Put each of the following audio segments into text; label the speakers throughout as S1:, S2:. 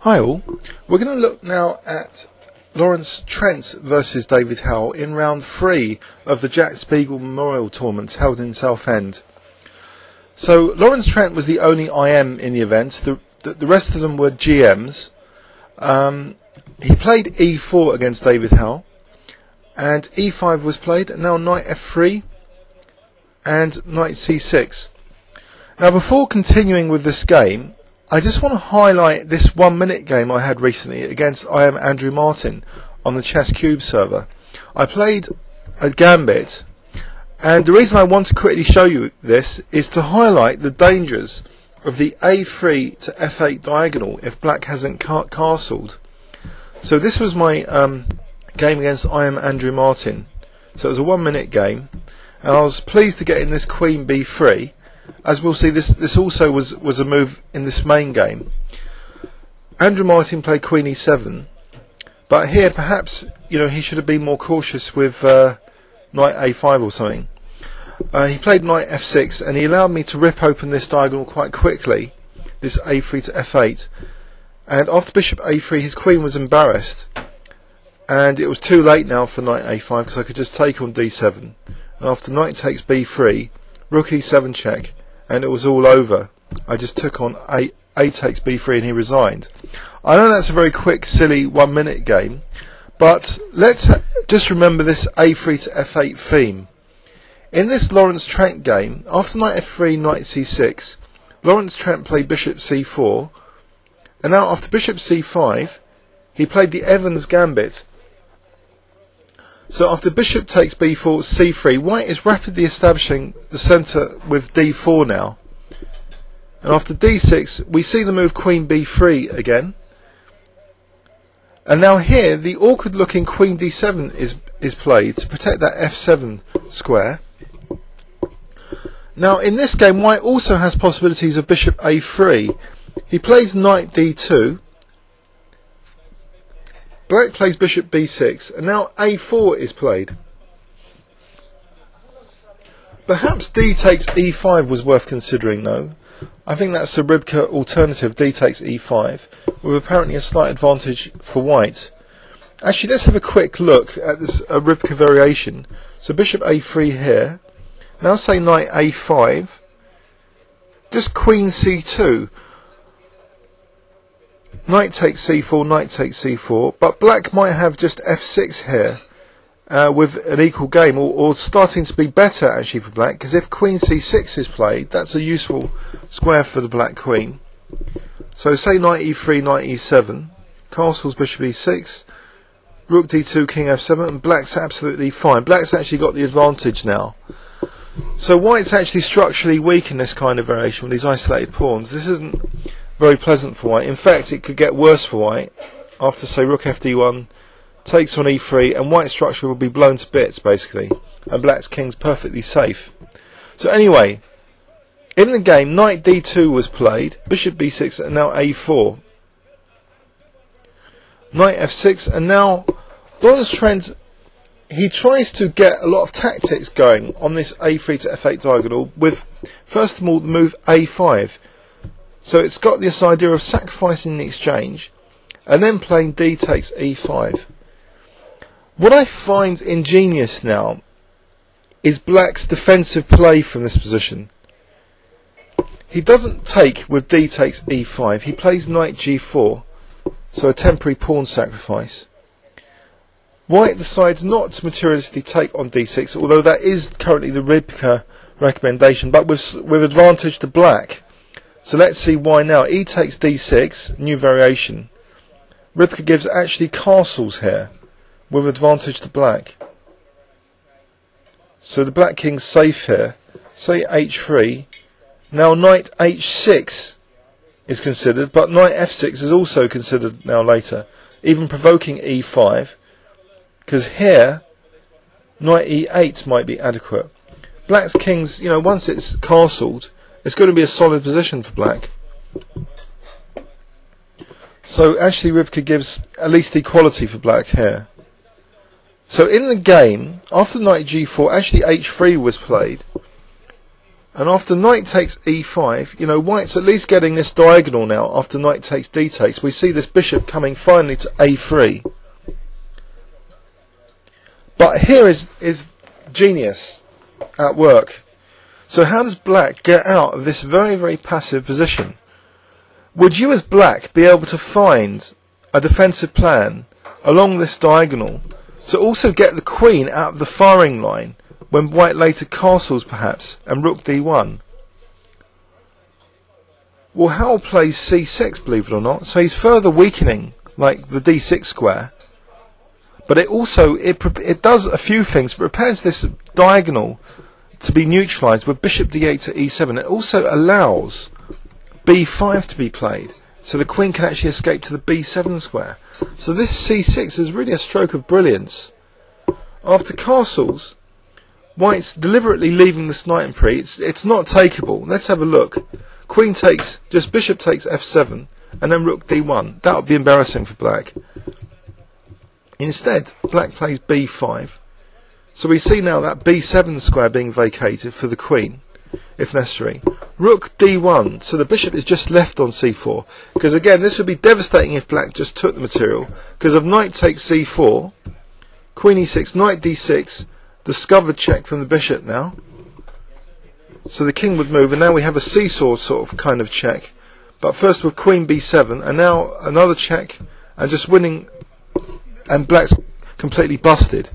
S1: Hi all, we're going to look now at Lawrence Trent versus David Howell in round 3 of the Jack Spiegel Memorial Tournament held in Southend. So Lawrence Trent was the only IM in the event, the rest of them were GMs. He played E4 against David Howell and E5 was played, and now Knight F3 and Knight C6. Now before continuing with this game, I just want to highlight this 1 minute game I had recently against Andrew Martin on the Chess Cube server. I played a Gambit, and the reason I want to quickly show you this is to highlight the dangers of the A3 to F8 diagonal if black hasn't castled. So this was my game against Andrew Martin. So it was a 1 minute game, and I was pleased to get in this Queen B3. As we'll see, this also was a move in this main game. Andrew Martin played Queen E7, but here perhaps he should have been more cautious with Knight A5 or something. He played Knight F6, and he allowed me to rip open this diagonal quite quickly, this A3 to F8. And after Bishop A3, his Queen was embarrassed, and it was too late now for Knight A5 because I could just take on D7. And after Knight takes B3, Rook E7 check, and it was all over. I just took on A takes B3 and he resigned. I know that's a very quick, silly 1 minute game, but let's just remember this A3 to F8 theme. In this Lawrence Trent game, after Knight F3, Knight C6, Lawrence Trent played Bishop C4, and now after Bishop C5, he played the Evans Gambit. So after Bishop takes B4, C3, White is rapidly establishing the centre with D4 now. And after D6, we see the move Queen B3 again. And now here, the awkward looking Queen D7 is played to protect that F7 square. Now in this game, White also has possibilities of Bishop A3. He plays Knight D2. Black plays Bishop B6, and now A4 is played. Perhaps D takes E5 was worth considering though. I think that's the Rybka alternative, D takes E5, with apparently a slight advantage for White. Actually, let's have a quick look at this Rybka variation. So Bishop A3 here. Now say Knight A5. Just Queen C2. Knight takes C4, Knight takes C4, but black might have just F6 here with an equal game, or starting to be better actually for black, because if Queen C6 is played, that's a useful square for the black queen. So say Knight E3, Knight E7, castles Bishop E6, Rook D2, King F7, and black's absolutely fine. Black's actually got the advantage now. So White's actually structurally weak in this kind of variation with these isolated pawns. This isn't very pleasant for White. In fact, it could get worse for White after, say, Rook FD1 takes on E3, and White's structure will be blown to bits basically, and black's king's perfectly safe. So anyway, in the game, Knight D2 was played, Bishop B6, and now A4. Knight F6, and now Lawrence Trent, he tries to get a lot of tactics going on this A3 to F8 diagonal with, first of all, the move A5. So it's got this idea of sacrificing the exchange and then playing D takes E5. What I find ingenious now is black's defensive play from this position. He doesn't take with D takes E5. He plays Knight G4, so a temporary pawn sacrifice. White decides not to materialistically take on D6, although that is currently the Rybka recommendation, but with advantage to black. So let's see why now. E takes D6, new variation. Rybka gives actually castles here, with advantage to black. So the black king's safe here. Say H3. Now Knight H6 is considered, but Knight F6 is also considered now later, even provoking E5, because here Knight E8 might be adequate. Black's king's, once it's castled, it's going to be a solid position for black. So actually Rybka gives at least equality for black here. So in the game, after Knight G4, actually H3 was played. And after knight takes e5, you know, white's at least getting this diagonal now. After knight takes d takes, we see this bishop coming finally to a3. But here is genius at work. So how does black get out of this very, very passive position? Would you as black be able to find a defensive plan along this diagonal to also get the queen out of the firing line when white later castles perhaps and rook d1? Well, Howell plays c6, believe it or not, so he's further weakening like the d6 square, but it also it does a few things. It prepares this diagonal to be neutralized with bishop d8 to e7. It also allows b5 to be played, so the queen can actually escape to the b7 square. So this c6 is really a stroke of brilliance. After castles, white's deliberately leaving this knight in pre. It's not takeable. Let's have a look. Queen takes, just bishop takes f7, and then rook d1. That would be embarrassing for black. Instead, black plays b5. So we see now that b7 square being vacated for the queen, if necessary. Rook d1, so the bishop is just left on c4. Because again, this would be devastating if black just took the material. Because of knight takes c4, queen e6, knight d6, discovered check from the bishop now. So the king would move, and now we have a seesaw sort of kind of check. But first with queen b7, and now another check, and just winning, and black's completely busted.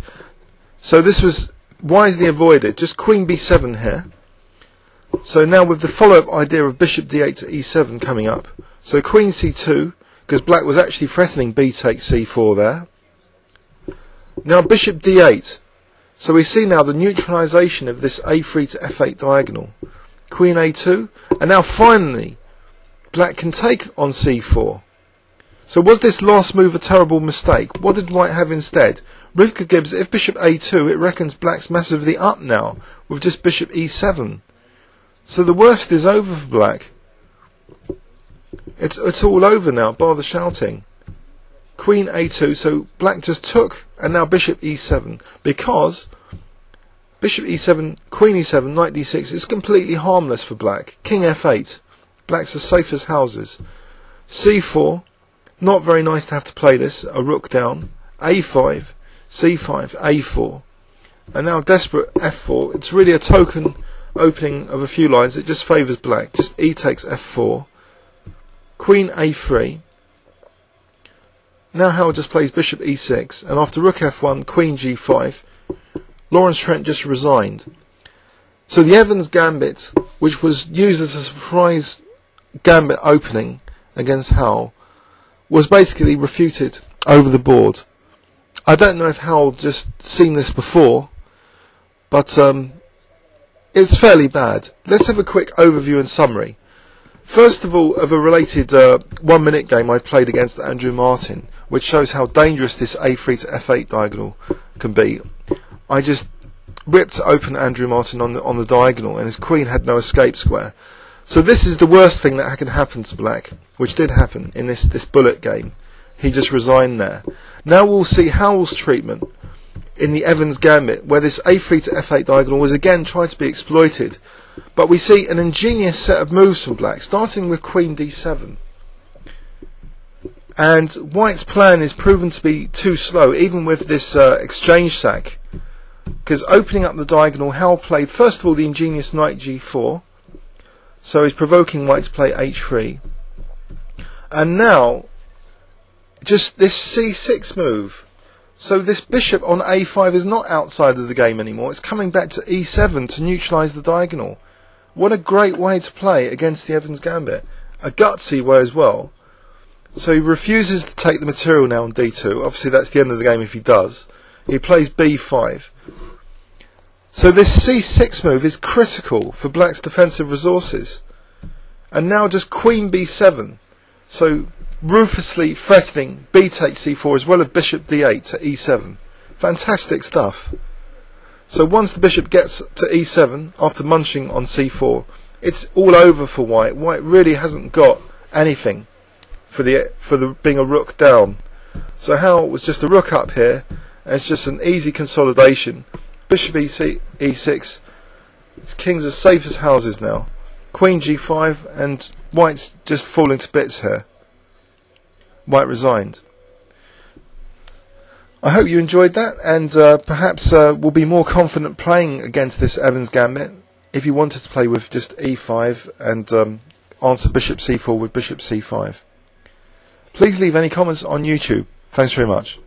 S1: So this was wisely avoided. Just queen b7 here. So now with the follow-up idea of bishop d8 to e7 coming up. So queen c2, because black was actually threatening b takes c4 there. Now bishop d8. So we see now the neutralization of this a3 to f8 diagonal. Queen a2, and now finally black can take on c4. So was this last move a terrible mistake? What did white have instead? Rivka gives, if bishop a2, it reckons black's massively up now with just bishop e7. So the worst is over for black. It's all over now, bar the shouting. Queen a2, so black just took, and now bishop e7, because bishop e7, queen e7, knight d6 is completely harmless for black. King f8, black's as safe as houses. c4, not very nice to have to play this, a rook down. a5, c5, a4, and now desperate f4. It's really a token opening of a few lines. It just favours black. Just e takes f4, queen a3. Now Howell just plays bishop e6, and after rook f1, queen g5, Lawrence Trent just resigned. So the Evans Gambit, which was used as a surprise gambit opening against Howell, was basically refuted over the board. I don't know if Howell just seen this before, but it's fairly bad. Let's have a quick overview and summary. First of all, of a related 1 minute game I played against Andrew Martin, which shows how dangerous this a3 to f8 diagonal can be. I just ripped open Andrew Martin on the diagonal, and his queen had no escape square. So this is the worst thing that can happen to black, which did happen in this bullet game. He just resigned there. Now we'll see Howell's treatment in the Evans Gambit, where this a3 to f8 diagonal was again tried to be exploited. But we see an ingenious set of moves from black, starting with queen d7. And white's plan is proven to be too slow, even with this exchange sack. Because opening up the diagonal, Howell played first of all the ingenious knight g4. So he's provoking white to play h3. And now, just this c6 move. So this bishop on a5 is not outside of the game anymore. It's coming back to e7 to neutralise the diagonal. What a great way to play against the Evans Gambit. A gutsy way as well. So he refuses to take the material now on d2. Obviously that's the end of the game if he does. He plays b5. So this c6 move is critical for black's defensive resources. And now just queen b7. So ruthlessly threatening b takes c4 as well as bishop d8 to e7. Fantastic stuff. So once the bishop gets to e7 after munching on c4, it's all over for white. White really hasn't got anything for the being a rook down. So Howell was just a rook up here, and it's just an easy consolidation. Bishop e6, His king's as safe as houses now. Queen g5, and white's just falling to bits here. White resigned. I hope you enjoyed that, and perhaps will be more confident playing against this Evans Gambit if you wanted to play with just e5 and answer bishop c4 with bishop c5. Please leave any comments on YouTube. Thanks very much.